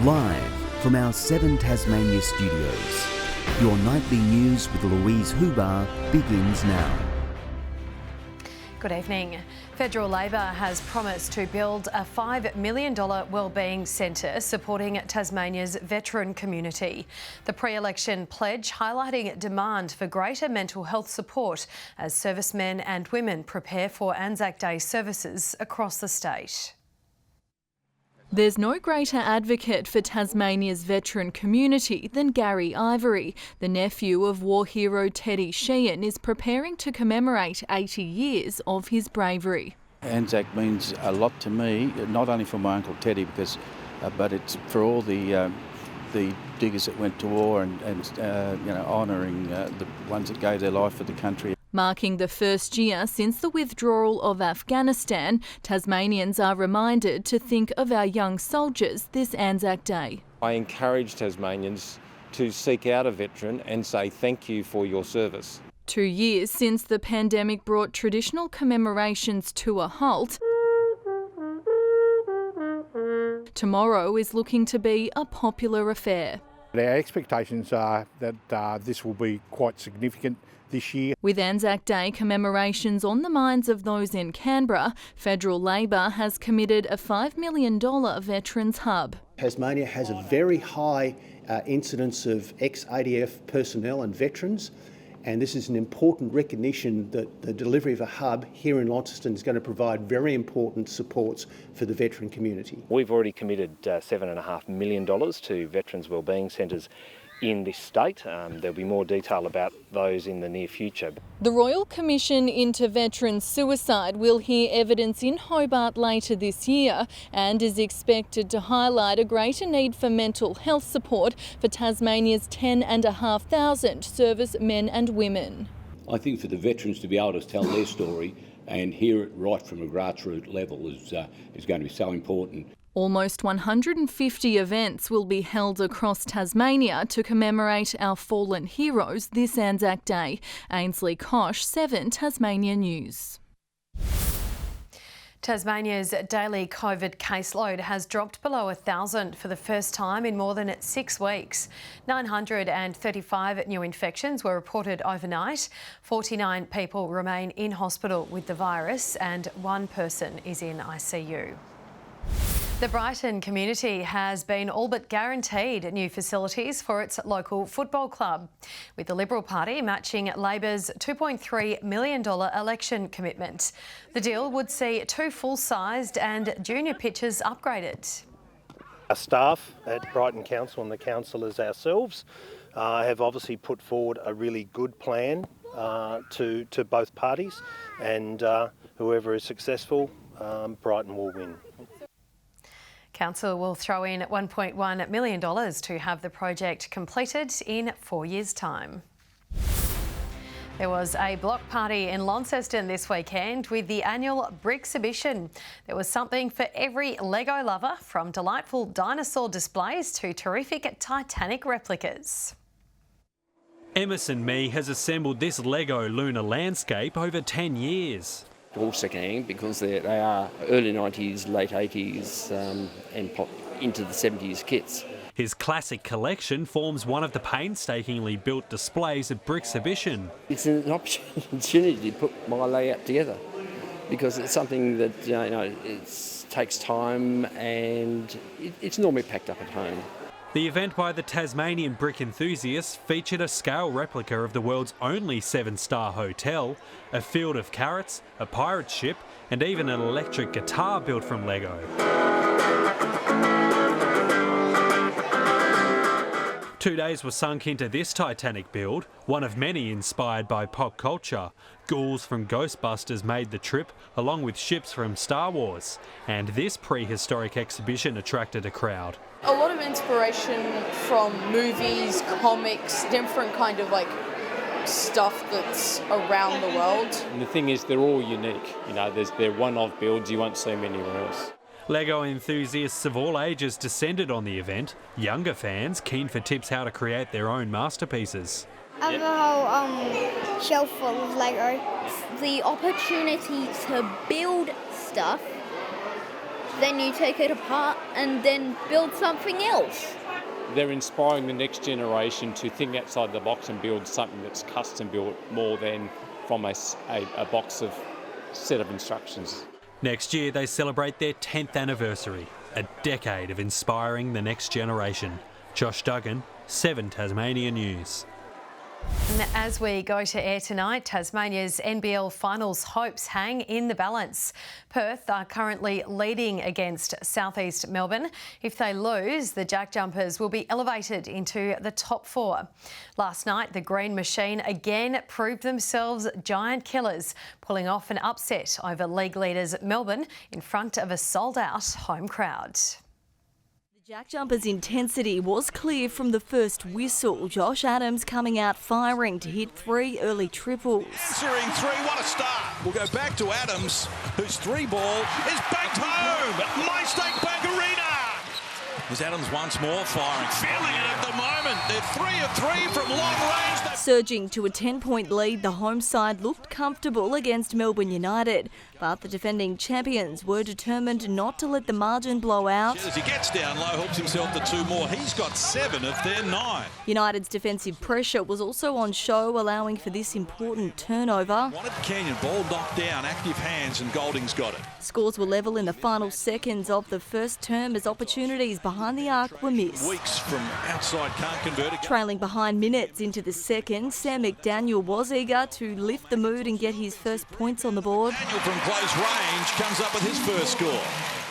Live from our 7 Tasmania studios, your nightly news with Louise Huber begins now. Good evening. Federal Labor has promised to build a $5 million wellbeing centre supporting Tasmania's veteran community. The pre-election pledge highlighting demand for greater mental health support as servicemen and women prepare for Anzac Day services across the state. There's no greater advocate for Tasmania's veteran community than Gary Ivory. The nephew of war hero Teddy Sheehan is preparing to commemorate 80 years of his bravery. Anzac means a lot to me, not only for my Uncle Teddy, but it's for all the diggers that went to war and honouring the ones that gave their life for the country. Marking the first year since the withdrawal of Afghanistan, Tasmanians are reminded to think of our young soldiers this Anzac Day. I encourage Tasmanians to seek out a veteran and say thank you for your service. 2 years since the pandemic brought traditional commemorations to a halt, tomorrow is looking to be a popular affair. Our expectations are that this will be quite significant this year. With Anzac Day commemorations on the minds of those in Canberra, Federal Labor has committed a $5 million Veterans Hub. Tasmania has a very high incidence of ex-ADF personnel and veterans, and this is an important recognition that the delivery of a hub here in Launceston is going to provide very important supports for the veteran community. We've already committed $7.5 million to Veterans Wellbeing Centres in this state. There'll be more detail about those in the near future. The Royal Commission into Veteran Suicide will hear evidence in Hobart later this year and is expected to highlight a greater need for mental health support for Tasmania's 10,500 servicemen and women. I think for the veterans to be able to tell their story and hear it right from a grassroots level is going to be so important. Almost 150 events will be held across Tasmania to commemorate our fallen heroes this Anzac Day. Ainsley Kosh, 7 Tasmania News. Tasmania's daily COVID caseload has dropped below 1,000 for the first time in more than 6 weeks. 935 new infections were reported overnight. 49 people remain in hospital with the virus and 1 person is in ICU. The Brighton community has been all but guaranteed new facilities for its local football club, with the Liberal Party matching Labor's $2.3 million election commitment. The deal would see 2 full-sized and junior pitches upgraded. Our staff at Brighton Council and the councillors ourselves have obviously put forward a really good plan to both parties, and whoever is successful, Brighton will win. Council will throw in $1.1 million to have the project completed in 4 years' time. There was a block party in Launceston this weekend with the annual Brick's-ibition. There was something for every Lego lover, from delightful dinosaur displays to terrific Titanic replicas. Emerson Mee has assembled this Lego lunar landscape over 10 years. All second-hand because they are early 90s, late 80s and into the 70s kits. His classic collection forms one of the painstakingly built displays at Brick's-ibition. It's an opportunity to put my layout together because it's something that it takes time and it's normally packed up at home. The event by the Tasmanian brick enthusiasts featured a scale replica of the world's only 7-star hotel, a field of carrots, a pirate ship, and even an electric guitar built from Lego. 2 days were sunk into this Titanic build, one of many inspired by pop culture. Ghouls from Ghostbusters made the trip, along with ships from Star Wars. And this prehistoric exhibition attracted a crowd. A lot of inspiration from movies, comics, different kind of stuff that's around the world. And the thing is, they're all unique. They're one-off builds, you won't see them anywhere else. Lego enthusiasts of all ages descended on the event, younger fans keen for tips how to create their own masterpieces. I have a whole shelf full of Lego. The opportunity to build stuff then you take it apart and then build something else. They're inspiring the next generation to think outside the box and build something that's custom built more than from a box of set of instructions. Next year they celebrate their 10th anniversary, a decade of inspiring the next generation. Josh Duggan, 7 Tasmania News. And as we go to air tonight, Tasmania's NBL finals hopes hang in the balance. Perth are currently leading against Southeast Melbourne. If they lose, the Jack Jumpers will be elevated into the top 4. Last night, the Green Machine again proved themselves giant killers, pulling off an upset over league leaders Melbourne in front of a sold-out home crowd. Jack Jumpers' intensity was clear from the first whistle. Josh Adams coming out firing to hit 3 early triples. Answering 3, what a start. We'll go back to Adams, whose 3 ball is banked home at My State Bank Arena. Is Adams once more firing, feeling it at the moment. They're 3 of 3 from long range. Surging to a 10-point lead, the home side looked comfortable against Melbourne United, but the defending champions were determined not to let the margin blow out. As he gets down low, helps himself to 2 more. He's got 7 of their 9. United's defensive pressure was also on show, allowing for this important turnover. Wanted Canyon, ball knocked down, active hands, and Golding's got it. Scores were level in the final seconds of the first term as opportunities behind the arc were missed. Weeks from outside can't convert it. Trailing behind minutes into the second, Sam McDaniel was eager to lift the mood and get his first points on the board. Daniel from close range comes up with his first score.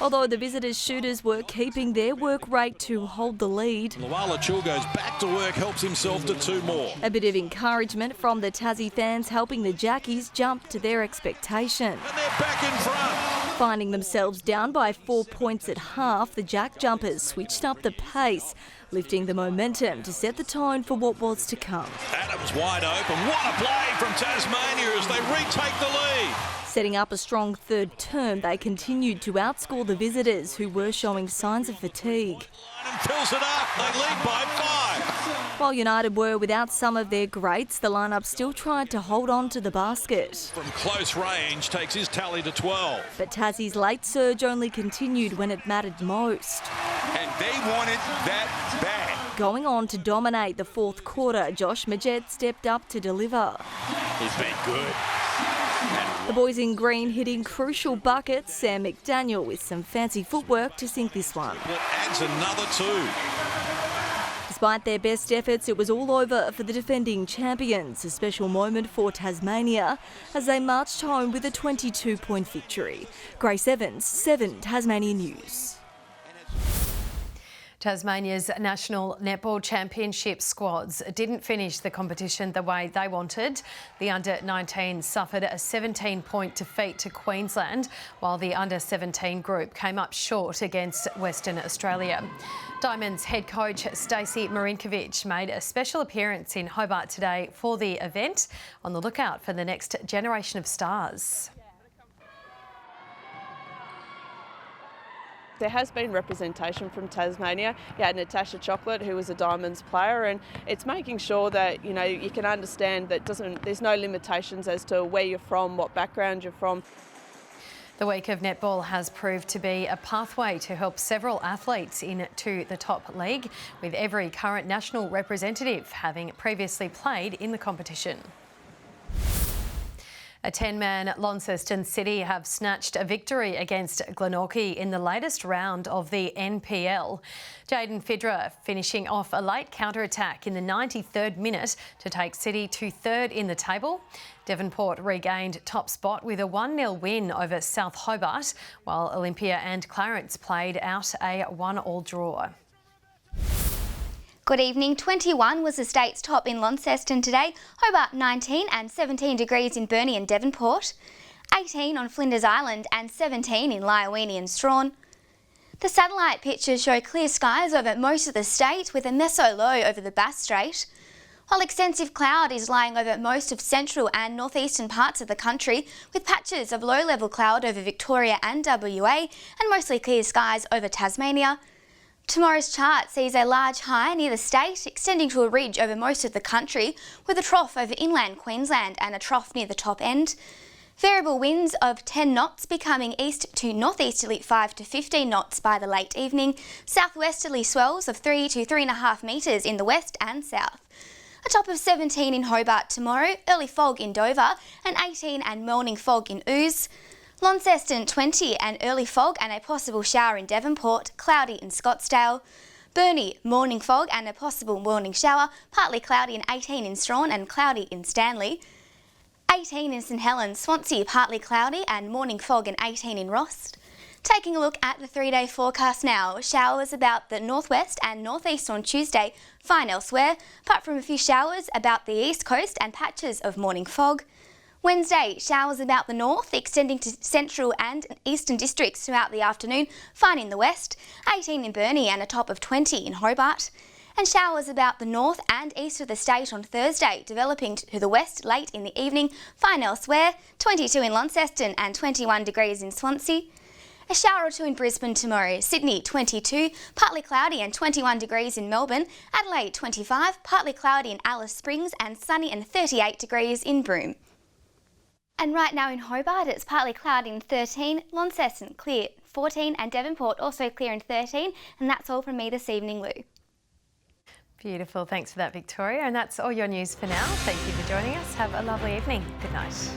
Although the visitors' shooters were keeping their work rate to hold the lead. Luala Chul goes back to work, helps himself to 2 more. A bit of encouragement from the Tassie fans helping the Jackies jump to their expectation. And they're back in front. Finding themselves down by 4 points at half, the Jack Jumpers switched up the pace, lifting the momentum to set the tone for what was to come. Adams wide open. What a play from Tasmania as they retake the lead. Setting up a strong third term, they continued to outscore the visitors, who were showing signs of fatigue. And fills it up. They lead by 5. While United were without some of their greats, the lineup still tried to hold on to the basket. From close range, takes his tally to 12. But Tassie's late surge only continued when it mattered most. And they wanted that bad. Going on to dominate the fourth quarter, Josh Majed stepped up to deliver. He's been good. The boys in green hitting crucial buckets. Sam McDaniel with some fancy footwork to sink this one. That adds another 2. Despite their best efforts, it was all over for the defending champions. A special moment for Tasmania as they marched home with a 22-point victory. Grace Evans, 7 Tasmania News. Tasmania's National Netball Championship squads didn't finish the competition the way they wanted. The under-19 suffered a 17-point defeat to Queensland, while the under-17 group came up short against Western Australia. Diamonds head coach Stacey Marinkovic made a special appearance in Hobart today for the event, on the lookout for the next generation of stars. There has been representation from Tasmania. You had Natasha Chocolate, who was a Diamonds player, and it's making sure that you can understand that there's no limitations as to where you're from, what background you're from. The week of netball has proved to be a pathway to help several athletes into the top league, with every current national representative having previously played in the competition. A 10-man Launceston City have snatched a victory against Glenorchy in the latest round of the NPL. Jaden Fidra finishing off a late counter-attack in the 93rd minute to take City to 3rd in the table. Devonport regained top spot with a 1-0 win over South Hobart, while Olympia and Clarence played out a 1-1 draw. Good evening. 21 was the state's top in Launceston today, Hobart 19 and 17 degrees in Burnie and Devonport, 18 on Flinders Island and 17 in Lyoini and Strawn. The satellite pictures show clear skies over most of the state with a meso low over the Bass Strait, while extensive cloud is lying over most of central and northeastern parts of the country, with patches of low-level cloud over Victoria and WA and mostly clear skies over Tasmania. Tomorrow's chart sees a large high near the state extending to a ridge over most of the country, with a trough over inland Queensland and a trough near the top end. Variable winds of 10 knots becoming east to northeasterly 5 to 15 knots by the late evening. Southwesterly swells of 3 to 3.5 metres in the west and south. A top of 17 in Hobart tomorrow, early fog in Dover, and 18 and morning fog in Ouse. Launceston 20 and early fog and a possible shower in Devonport, cloudy in Scottsdale. Burnie, morning fog and a possible morning shower, partly cloudy and 18 in Strawn and cloudy in Stanley. 18 in St Helens, Swansea, partly cloudy and morning fog and 18 in Rost. Taking a look at the 3-day forecast now, showers about the northwest and northeast on Tuesday, fine elsewhere, apart from a few showers about the east coast and patches of morning fog. Wednesday, showers about the north, extending to central and eastern districts throughout the afternoon, fine in the west, 18 in Burnie and a top of 20 in Hobart. And showers about the north and east of the state on Thursday, developing to the west late in the evening, fine elsewhere, 22 in Launceston and 21 degrees in Swansea. A shower or two in Brisbane tomorrow, Sydney 22, partly cloudy and 21 degrees in Melbourne, Adelaide 25, partly cloudy in Alice Springs and sunny and 38 degrees in Broome. And right now in Hobart it's partly cloudy and 13, Launceston clear 14 and Devonport also clear and 13, and that's all from me this evening, Lou. Beautiful, thanks for that, Victoria. And that's all your news for now. Thank you for joining us. Have a lovely evening. Good night.